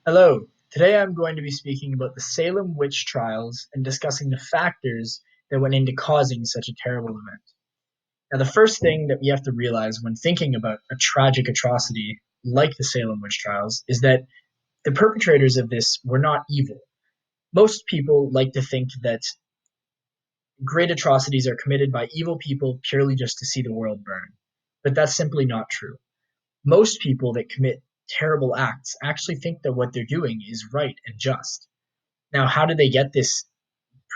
Hello. Today I'm going to be speaking about the Salem Witch Trials and discussing the factors that went into causing such a terrible event. Now, the first thing that we have to realize when thinking about a tragic atrocity like the Salem Witch Trials is that the perpetrators of this were not evil. Most people like to think that great atrocities are committed by evil people purely just to see the world burn. But that's simply not true. Most people that commit terrible acts actually think that what they're doing is right and just. Now, how do they get this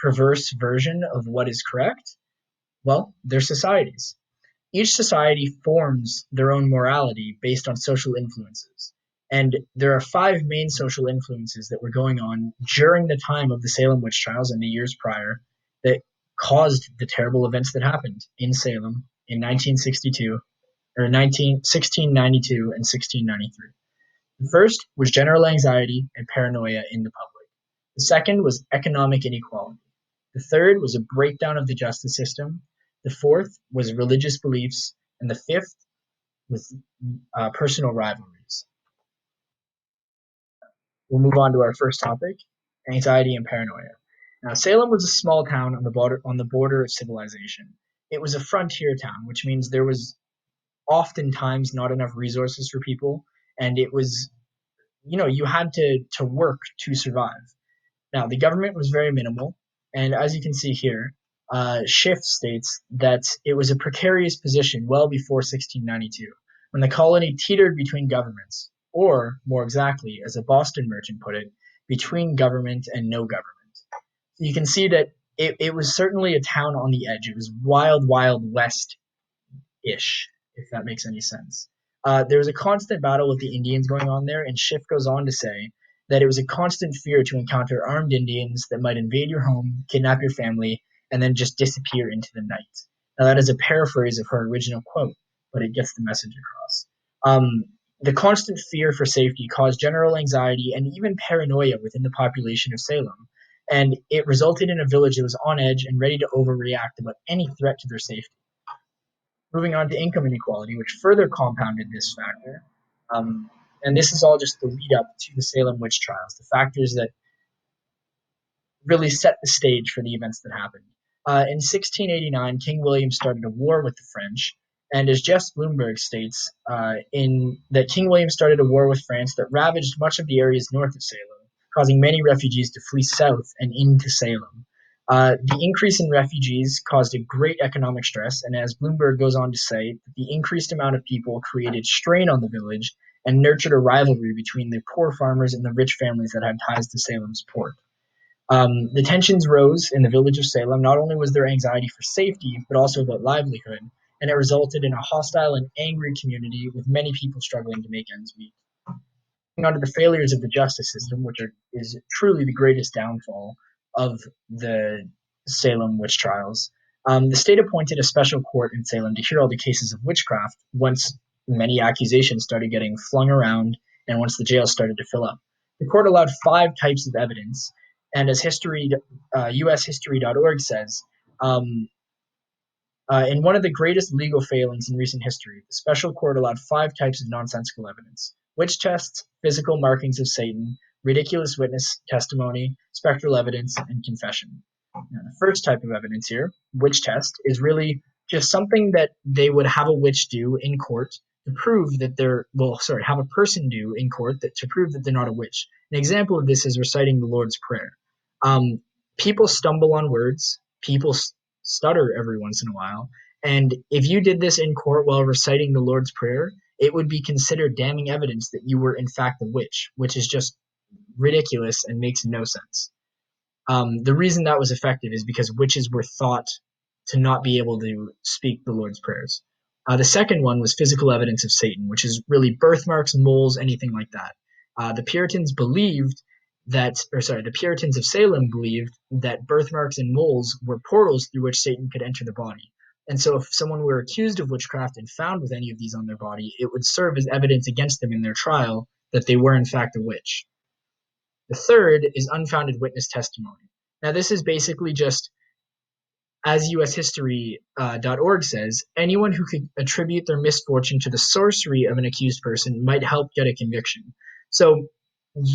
perverse version of what is correct? Well, their societies. Each society forms their own morality based on social influences. And there are five main social influences that were going on during the time of the Salem witch trials and the years prior that caused the terrible events that happened in Salem in 1962 or 1692 and 1693. The first was general anxiety and paranoia in the public. The second was economic inequality. The third was a breakdown of the justice system. The fourth was religious beliefs. And the fifth was personal rivalries. We'll move on to our first topic, anxiety and paranoia. Now, Salem was a small town on the border of civilization. It was a frontier town, which means there was oftentimes not enough resources for people, and it was, you had to work to survive. Now, the government was very minimal, and as you can see here, Schiff states that it was a precarious position well before 1692, when the colony teetered between governments, or, more exactly, as a Boston merchant put it, between government and no government. So you can see that it was certainly a town on the edge. It was wild, wild west-ish, if that makes any sense. There was a constant battle with the Indians going on there, and Schiff goes on to say that it was a constant fear to encounter armed Indians that might invade your home, kidnap your family, and then just disappear into the night. Now, that is a paraphrase of her original quote, but it gets the message across. The constant fear for safety caused general anxiety and even paranoia within the population of Salem, and it resulted in a village that was on edge and ready to overreact about any threat to their safety. Moving on to income inequality, which further compounded this factor. And this is all just the lead up to the Salem witch trials, the factors that really set the stage for the events that happened. In 1689, King William started a war with the French, and as Jess Bloomberg states, in that King William started a war with France that ravaged much of the areas north of Salem, causing many refugees to flee south and into Salem. The increase in refugees caused a great economic stress, and as Bloomberg goes on to say, the increased amount of people created strain on the village and nurtured a rivalry between the poor farmers and the rich families that had ties to Salem's port. The tensions rose in the village of Salem. Not only was there anxiety for safety, but also about livelihood, and it resulted in a hostile and angry community with many people struggling to make ends meet. Moving on to the failures of the justice system, is truly the greatest downfall of the Salem witch trials. The state appointed a special court in Salem to hear all the cases of witchcraft once many accusations started getting flung around and once the jails started to fill up. The court allowed five types of evidence, and as UShistory.org says, in one of the greatest legal failings in recent history, the special court allowed five types of nonsensical evidence: witch tests, physical markings of Satan, ridiculous witness testimony, spectral evidence, and confession. Now, the first type of evidence here, witch test, is really just something that they would have a witch do in court to prove that have a person do in court to prove that they're not a witch. An example of this is reciting the Lord's Prayer. People stumble on words, people stutter every once in a while, and if you did this in court while reciting the Lord's Prayer, it would be considered damning evidence that you were in fact a witch, which is just ridiculous and makes no sense. The reason that was effective is because witches were thought to not be able to speak the Lord's prayers. The second one was physical evidence of Satan, which is really birthmarks, moles, anything like that. The Puritans of Salem believed that birthmarks and moles were portals through which Satan could enter the body. And so if someone were accused of witchcraft and found with any of these on their body, it would serve as evidence against them in their trial that they were in fact a witch. The third is unfounded witness testimony. Now, this is basically just, as UShistory.org says, anyone who could attribute their misfortune to the sorcery of an accused person might help get a conviction. So